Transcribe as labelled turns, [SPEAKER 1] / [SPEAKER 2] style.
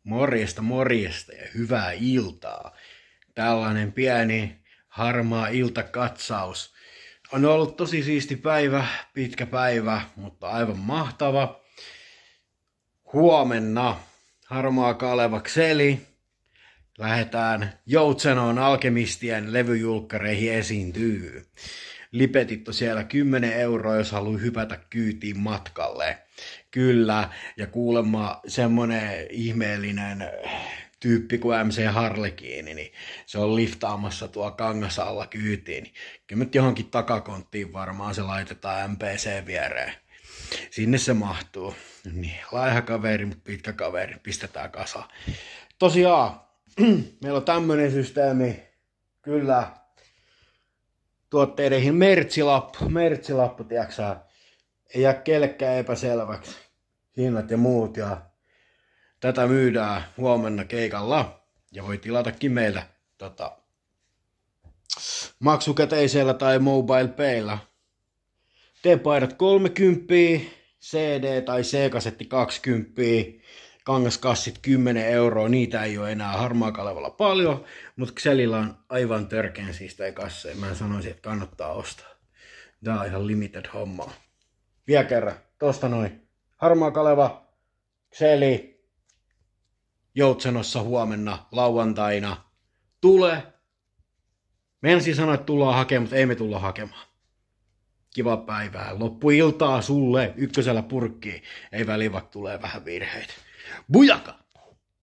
[SPEAKER 1] Morjesta, morjesta ja hyvää iltaa. Tällainen pieni harmaa iltakatsaus. On ollut tosi siisti päivä, pitkä päivä, mutta aivan mahtava. Huomenna Harmaa Kaleva Kseli. Lähdetään Joutsenoon Alkemistien levyjulkkareihin esiintyy. Lipetit on siellä 10 €, jos haluaa hypätä kyytiin matkalle. Kyllä, ja kuulemma semmonen ihmeellinen tyyppi kuin MC Harlekiini, niin se on liftaamassa tuo Kangasalla kyytiin. Niin kyllä nyt johonkin takakonttiin varmaan se laitetaan MPC viereen. Sinne se mahtuu. Niin, laiha kaveri, mutta pitkä kaveri, pistetään kasaan. Tosiaan, meillä on tämmönen systeemi, kyllä, tuotteidenhin mertsilappu, tiiäksä, ei jää kellekään epäselväksi, hinnat ja muut, ja tätä myydään huomenna keikalla, ja voi tilatakin meiltä maksukäteisellä tai mobile paylla. T-paidat 30, CD tai C-kasetti 20, kangaskassit 10 €, niitä ei ole enää Harmaa Kalevalla paljon, mutta Xelillä on aivan törkeän siistejä kasseja. Mä sanoisin, että kannattaa ostaa. Tää on ihan limited hommaa. Vielä kerran, tosta noin. Harmaa Kaleva, Xeli, Joutsenossa huomenna, lauantaina. Tule. Me ensin sanoa, että tullaan hakemaan, mutta ei me tulla hakemaan. Kiva päivää. Loppuiltaa sulle. Ykkösellä purkkiin. Ei väliin, vaikka tulee vähän virheitä. Bujaka!